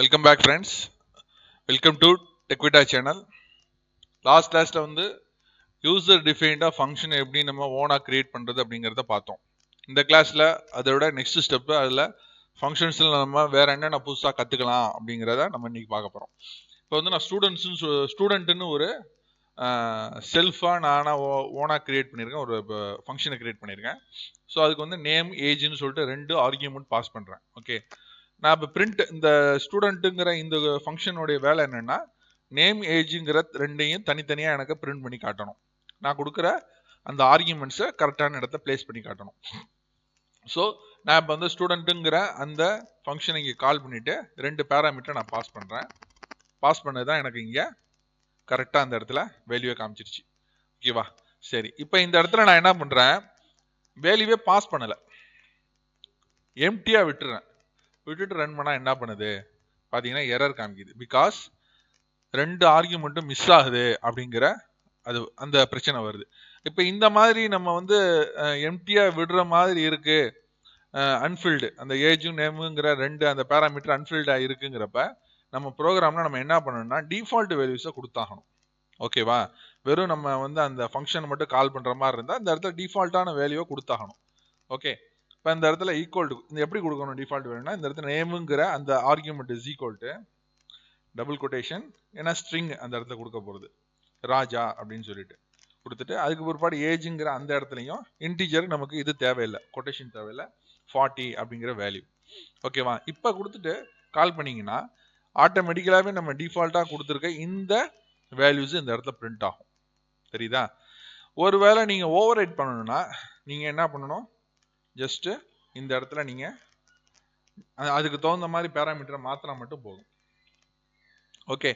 Welcome back friends. Welcome to Techvita channel. Last classல வந்து user defined function எப்படி நம்ம ஓனா கிரியேட் பண்றது அப்படிங்கறத பார்த்தோம். இந்த கிளாஸ்ல அதோட நெக்ஸ்ட் ஸ்டெப் அதுல ஃபங்க்ஷன்ஸ்ல நம்ம வேற என்னென்ன புதுசா கத்துக்கலாம் அப்படிங்கறத நம்ம இன்னைக்கு பார்க்க போறோம். இப்போ வந்து நான் ஸ்டூடெண்ட்னு ஒரு செல்ஃபா நானா ஓனா கிரியேட் பண்ணியிருக்கேன், ஒரு ஃபங்க்ஷனை கிரியேட் பண்ணியிருக்கேன். ஸோ அதுக்கு வந்து நேம் ஏஜ்னு சொல்லிட்டு ரெண்டு ஆர்கியூமெண்ட் பாஸ் பண்றேன். ஓகே, நான் இப்போ பிரிண்ட் இந்த ஸ்டூடெண்ட்டுங்கிற இந்த ஃபங்க்ஷனுடைய வேலை என்னன்னா நேம் ஏஜுங்கிற ரெண்டையும் தனித்தனியாக எனக்கு பிரிண்ட் பண்ணி காட்டணும். நான் கொடுக்குற அந்த ஆர்கியூமெண்ட்ஸை கரெக்டான இடத்த பிளேஸ் பண்ணி காட்டணும். ஸோ நான் இப்போ வந்து ஸ்டூடெண்ட்டுங்கிற அந்த ஃபங்க்ஷனை இங்கே கால் பண்ணிவிட்டு ரெண்டு பேராமீட்டரை நான் பாஸ் பண்ணுறேன். பாஸ் பண்ணது தான் எனக்கு இங்கே கரெக்டாக அந்த இடத்துல வேல்யூவை காமிச்சிருச்சு. ஓகேவா? சரி, இப்போ இந்த இடத்துல நான் என்ன பண்ணுறேன், வேல்யூவே பாஸ் பண்ணலை, எம்டியாக விட்டுட்டு ரன் பண்ணா என்ன பண்ணுது பார்த்தீங்கன்னா எரர் காமிக்குது. பிகாஸ் ரெண்டு ஆர்கியூமெண்ட்டும் மிஸ் ஆகுது அப்படிங்கிற அது அந்த பிரச்சனை வருது. இப்போ இந்த மாதிரி நம்ம வந்து எம்டியா விடுற மாதிரி இருக்கு, அன்ஃபில்டு அந்த ஏஜும் நேமுங்கிற ரெண்டு அந்த பேராமீட்டர் அன்ஃபில்டா இருக்குங்கிறப்ப நம்ம ப்ரோக்ராம்ல நம்ம என்ன பண்ணணும்னா டிஃபால்ட் வேல்யூஸை கொடுத்தாகணும். ஓகேவா? வெறும் நம்ம வந்து அந்த ஃபங்க்ஷன் மட்டும் கால் பண்ற மாதிரி இருந்தால் இந்த இடத்துல டிஃபால்ட்டான வேல்யூவை கொடுத்தாகணும். ஓகே, இப்போ இந்த இடத்துல ஈக்குவல் டு இந்த எப்படி கொடுக்கணும் டிஃபால்ட் வேணும்னா இந்த இடத்துல நேமுங்கிற அந்த argument is equal to double quotation, ஏன்னா ஸ்ட்ரிங் அந்த இடத்துல கொடுக்க போகிறது ராஜா அப்படின்னு சொல்லிட்டு கொடுத்துட்டு அதுக்கு பிற்பாடு ஏஜுங்கிற அந்த இடத்துலையும் இன்டீஜருக்கு நமக்கு இது தேவையில்லை, கொட்டேஷன் தேவையில்லை, 40 அப்படிங்கிற வேல்யூ. ஓகேவா? இப்போ கொடுத்துட்டு கால் பண்ணிங்கன்னா ஆட்டோமேட்டிக்கலாகவே நம்ம டிஃபால்ட்டாக கொடுத்துருக்க இந்த வேல்யூஸ் இந்த இடத்துல பிரிண்ட் ஆகும். தெரியுதா? ஒருவேளை நீங்கள் ஓவர் ரைட் பண்ணணும்னா நீங்கள் என்ன பண்ணணும், ஜஸ்ட் இந்த இடத்துல நீங்க அதுக்கு தகுந்த மாதிரி பேராமீட்டரை மாத்தினா மட்டும் போதும். ஓகே,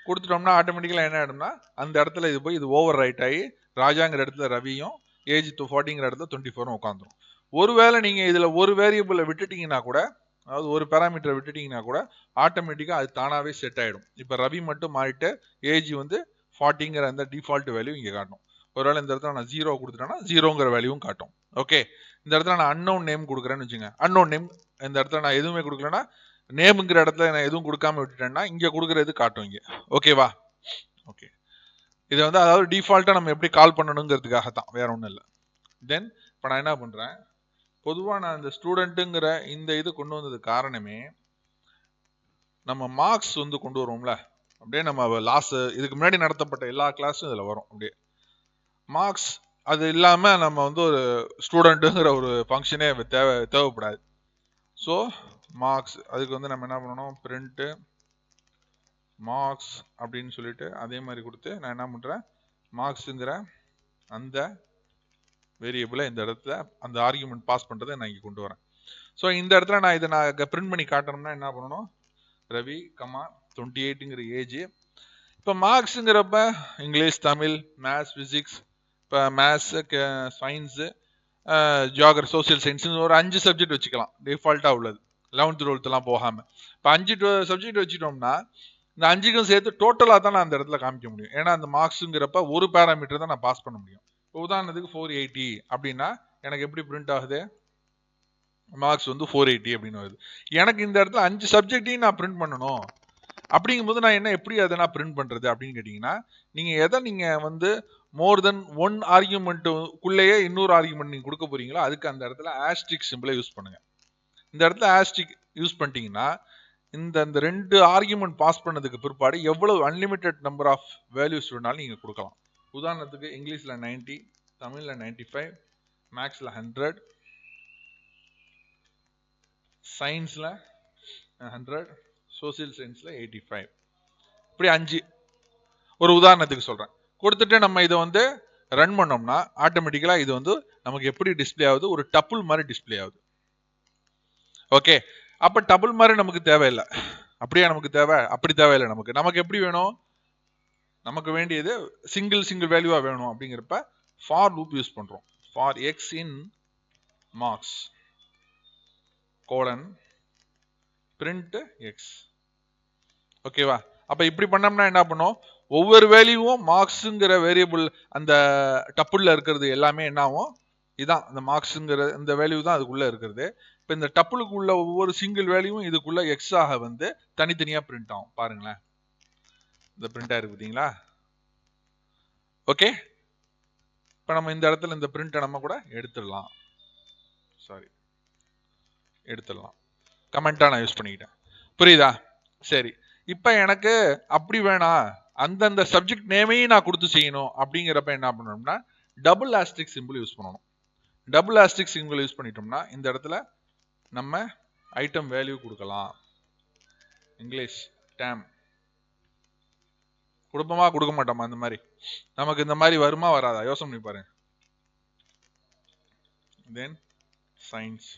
கொடுத்துட்டோம்னா ஆட்டோமேட்டிக்கலா என்ன ஆயிடும்னா அந்த இடத்துல இது போய் இது ஓவர் ரைட் ஆகி ராஜாங்கிற இடத்துல ரவியும் ஏஜ் 40ங்கிற இடத்துல 24 உட்காந்துரும். ஒருவேளை நீங்க இதுல ஒரு வேரியபிளை விட்டுட்டீங்கன்னா கூட, அதாவது ஒரு பேராமீட்டரை விட்டுட்டீங்கன்னா கூட ஆட்டோமேட்டிக்கா அது தானாவே செட் ஆயிடும். இப்ப ரவி மட்டும் மாறிட்டு ஏஜ் வந்து 40ங்கிற அந்த டிஃபால்ட் வேல்யூ இங்க காட்டும். ஒருவேளை இந்த இடத்துல நான் 0 கொடுத்துட்டேன்னா 0ங்கிற வேல்யூவும் காட்டும். ஓகே, இந்த இடத்துல நான் அன்னோன் நேம் கொடுக்குறேன்னு வச்சுங்க, அன்னோன் நேம் இந்த இடத்துல நான் எதுவுமே கொடுக்கலன்னா நேமுங்கிற இடத்துல நான் எதுவும் கொடுக்காம விட்டுட்டேன்னா இங்க கொடுக்குறது காட்டும் இங்க. ஓகேவா? ஓகே, இது வந்து அதாவது டிஃபால்ட்டா நம்ம எப்படி கால் பண்ணணுங்கிறதுக்காக தான், வேற ஒன்றும் இல்லை. தென் இப்போ நான் என்ன பண்றேன், பொதுவாக நான் இந்த ஸ்டூடெண்ட்டுங்கிற இந்த இது கொண்டு வந்தது காரணமே நம்ம மார்க்ஸ் வந்து கொண்டு வருவோம்ல, அப்படியே நம்ம இதுக்கு முன்னாடி நடத்தப்பட்ட எல்லா கிளாஸும் இதில் வரும். அப்படியே மார்க்ஸ் அது இல்லாமல் நம்ம வந்து ஒரு ஸ்டூடெண்ட்டுங்கிற ஒரு ஃபங்க்ஷனே தேவைப்படாது. ஸோ மார்க்ஸ் அதுக்கு வந்து நம்ம என்ன பண்ணணும், பிரிண்ட்டு மார்க்ஸ் அப்படின்னு சொல்லிட்டு அதே மாதிரி கொடுத்து நான் என்ன பண்ணுறேன், மார்க்ஸுங்கிற அந்த வேரியபிளை இந்த இடத்துல அந்த ஆர்கியூமெண்ட் பாஸ் பண்ணுறதை நான் இங்கே கொண்டு வரேன். ஸோ இந்த இடத்துல நான் இதை நான் பிரிண்ட் பண்ணி காட்டணும்னா என்ன பண்ணணும், ரவி 28ங்கிற ஏஜ். இப்போ மார்க்ஸுங்கிறப்ப இங்கிலீஷ், தமிழ், மேத்ஸ், ஃபிசிக்ஸ், இப்போ maths, science, geography, social science ஒரு 5 சப்ஜெக்ட் வச்சுக்கலாம் டிஃபால்ட்டாக உள்ளது, 11th 12thலாம் போகாமல். இப்போ 5 சப்ஜெக்ட் வச்சுட்டோம்னா இந்த 5க்கும் சேர்த்து டோட்டலாக தான் நான் அந்த இடத்துல காமிக்க முடியும். ஏன்னா அந்த மார்க்ஸுங்கிறப்ப ஒரு பேராமீட்டர் தான் நான் பாஸ் பண்ண முடியும். இப்போ உதாரணத்துக்கு 480 அப்படின்னா எனக்கு எப்படி பிரிண்ட் ஆகுது, மார்க்ஸ் வந்து 480 அப்படின்னு வருது. எனக்கு இந்த இடத்துல 5 சப்ஜெக்டையும் நான் பிரிண்ட் பண்ணணும். அப்படிங்கும்போது நான் என்ன எப்படி அதை நான் பிரிண்ட் பண்றது அப்படின்னு கேட்டீங்கன்னா, நீங்க எதை நீங்க வந்து மோர் தென் ஒன் ஆர்கியூமெண்ட்டுக்குள்ளேயே இன்னொரு ஆர்கியூமெண்ட் நீங்க கொடுக்க போறீங்களோ அதுக்கு அந்த இடத்துல ஆஸ்ட்ரிக் சிம்பிளை யூஸ் பண்ணுங்க. இந்த இடத்துல ஆஸ்ட்ரிக் யூஸ் பண்ணிட்டீங்கன்னா இந்த ரெண்டு ஆர்கியூமெண்ட் பாஸ் பண்ணதுக்கு பிற்பாடு எவ்வளவு அன்லிமிட்டெட் நம்பர் ஆஃப் வேல்யூஸ் வேணாலும் நீங்க கொடுக்கலாம். உதாரணத்துக்கு இங்கிலீஷ்ல 90, தமிழ்ல 95, மேக்ஸ்ல 100, சயின்ஸ்ல 100, சோசியல் சயின்ஸ்ல 85, இப்படி 5 ஒரு உதாரணத்துக்கு சொல்றேன். கொடுத்துட்டு நம்ம இதை வந்து ரன் பண்ணோம்னா ஆட்டோமேட்டிக்கலா இது வந்து நமக்கு எப்படி டிஸ்பிளே ஆகுது, ஒரு டப்புள் மாதிரி டிஸ்பிளே ஆகுது. ஓகே, அப்ப டபுள் மாதிரி நமக்கு தேவையில்லை, அப்படியே நமக்கு தேவை, அப்படி தேவையில்லை. நமக்கு எப்படி வேணும், நமக்கு வேண்டியது சிங்கிள் வேல்யூவா வேணும். அப்படிங்கிறப்ப ஃபார் லூப் யூஸ் பண்றோம். For x in marks colon print x. ஓகேவா? அப்ப இப்படி பண்ணோம்னா என்ன பண்ணும், ஒவ்வொரு வேல்யூவும் மார்க்ஸுங்கிற வேரியபிள் அந்த டப்புள்ள இருக்கிறது எல்லாமே என்ன ஆகும், இதான் அந்த மார்க்ஸுங்கிற இந்த வேல்யூ தான் அதுக்குள்ள இருக்கிறது. இப்போ இந்த டப்புளுக்குள்ள ஒவ்வொரு சிங்கிள் வேல்யூவும் இதுக்குள்ள எக்ஸாக வந்து தனித்தனியா பிரிண்ட் ஆகும். பாருங்களேன், இந்த பிரிண்ட் ஆயிருக்கு பார்த்தீங்களா? ஓகே, இப்போ நம்ம இந்த இடத்துல இந்த பிரிண்ட்டை நம்ம கூட எடுத்துடலாம். சாரி, எடுத்துடலாம். கமெண்டா நான் யூஸ் பண்ணிக்கிட்டேன். புரியுதா? சரி, இப்போ எனக்கு அப்படி வேணாம், அந்தந்த சப்ஜெக்ட் நேமையும் நான் கொடுத்து செய்யணும் அப்படிங்கிறப்ப என்ன பண்ணணும்னா டபுள் ஆஸ்ட்ரிக் சிம்பிள் யூஸ் பண்ணணும். டபுள் ஆஸ்ட்ரிக் சிம்பிள் யூஸ் பண்ணிட்டோம்னா இந்த இடத்துல நம்ம ஐட்டம் வேல்யூ கொடுக்கலாம். இங்கிலீஷ் டேம் கொடுப்போமா கொடுக்க மாட்டோமா? இந்த மாதிரி நமக்கு இந்த மாதிரி வருமா வராதா? யோசனை பண்ணி பாருங்க. Then science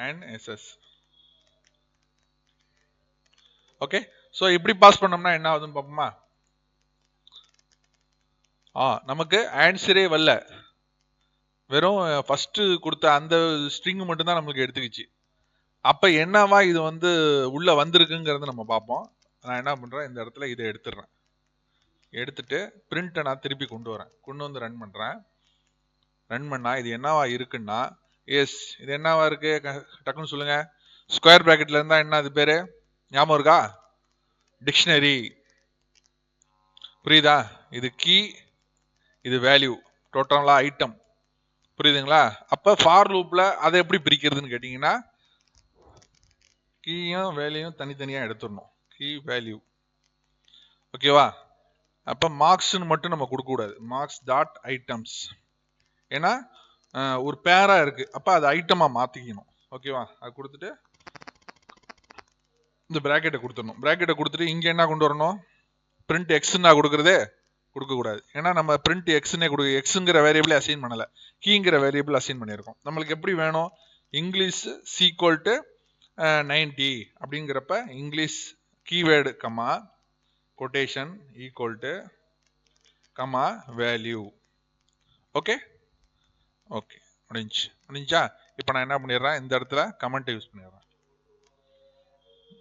and SS. Okay, so இப்படி பாஸ் பண்ணோம்னா என்ன ஆகுதுன்னு பாப்போமா? நமக்கு ஆன்சரே வரல, வெறும் ஃபர்ஸ்ட் கொடுத்த அந்த ஸ்ட்ரிங் மட்டும் தான் நமக்கு எடுத்துக்கிச்சு. அப்ப என்னவா இது வந்து உள்ள வந்திருக்குங்கிறத நம்ம பார்ப்போம். நான் என்ன பண்றேன், இந்த இடத்துல இதை எடுத்துடுறேன். எடுத்துட்டு பிரிண்ட்டை நான் திருப்பி கொண்டு வரேன். கொண்டு வந்து ரன் பண்றேன். ரன் பண்ணா இது என்னவா இருக்குன்னா, எஸ் இது என்னவா இருக்கு டக்குன்னு சொல்லுங்க. ஸ்கொயர் பிராக்கெட்ல இருந்தா என்ன அது பேரு ஞாபகம் இருக்கா? டிக்ஷனரி. புரியுதா? இது கீ, இது வேல்யூ, டோட்டலா ஐட்டம். புரியுதுங்களா? அப்ப ஃபார் லூப்ல அதை எப்படி பிரிக்கிறதுன்னு கேட்டீங்கன்னா, கீயும் வேல்யூயும் தனித்தனியா எடுத்துடணும். Key value. ஓகேவா? அப்ப மார்க்ஸ்னு மட்டும் நம்ம கொடுக்க கூடாது. Marks dot items. ஏன்னா ஒரு பேரா இருக்கு, அப்ப அது ஐட்டமா மாத்திக்கணும். ஓகேவா? அது கொடுத்துட்டு இந்த பிராக்கெட்டை கொடுத்துடணும். பிராக்கெட்டை கொடுத்துட்டு இங்க என்ன கொண்டு வரணும், பிரிண்ட் எக்ஸ் நான் கொடுக்கறதே கொடுக்க கூடாது. ஏன்னா நம்ம பிரிண்ட் எக்ஸ்னே கொடுக்க, எக்ஸுங்கிற வேரியபிள் அசைன் பண்ணல, கீங்கிற வேரியபிள் அசைன் பண்ணியிருக்கோம். நம்மளுக்கு எப்படி வேணும், இங்கிலீஷ் சீக்வல் டு 90 அப்படிங்கிறப்ப English keyword comma quotation equal to comma value. Okay okay, முடிஞ்சா? இப்போ நான் என்ன பண்ணிடுறேன், இந்த இடத்துல கமெண்ட் யூஸ் பண்ணிடுறேன்.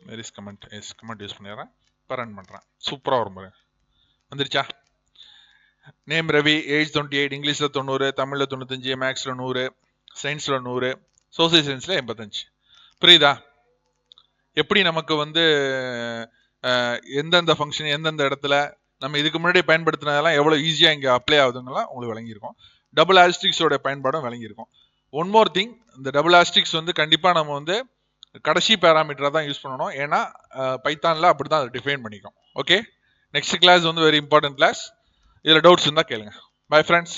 வெரிஸ் கமெண்ட், எஸ் கமெண்ட் யூஸ் பண்ணிடுறேன். இப்போ ரன் பண்ணுறேன். சூப்பராக வரும் பாருங்க. வந்துருச்சா? நேம் ரவி, ஏஜ் 28, இங்கிலீஷில் 90, தமிழில் 95, மேக்ஸில் 100, சயின்ஸில் 100, சோசியல் சயின்ஸில் 85. புரியுதா? எப்படி நமக்கு வந்து எந்தெந்த ஃபங்க்ஷன் எந்தெந்த இடத்துல நம்ம இதுக்கு முன்னாடி பயன்படுத்தினதெல்லாம் எவ்வளோ ஈஸியாக இங்கே அப்ளை ஆகுதுங்கலாம் உங்களுக்கு விளங்கியிருக்கும். டபுள் ஆஸ்ட்ரிக்ஸோட பயன்பாடும் விளங்கியிருக்கும். ஒன் மோர் திங், இந்த டபுள் ஆஸ்ட்ரிக்ஸ் வந்து கண்டிப்பாக நம்ம வந்து கடைசி பேராமீட்டராக தான் யூஸ் பண்ணணும். ஏன்னா பைத்தானில் அப்படி தான் அதை டிஃபைன் பண்ணிக்கும். ஓகே, நெக்ஸ்ட் கிளாஸ் வந்து வெரி இம்பார்ட்டன்ட் கிளாஸ். இதில் டவுட்ஸ் இருந்தால் கேளுங்க. Bye friends.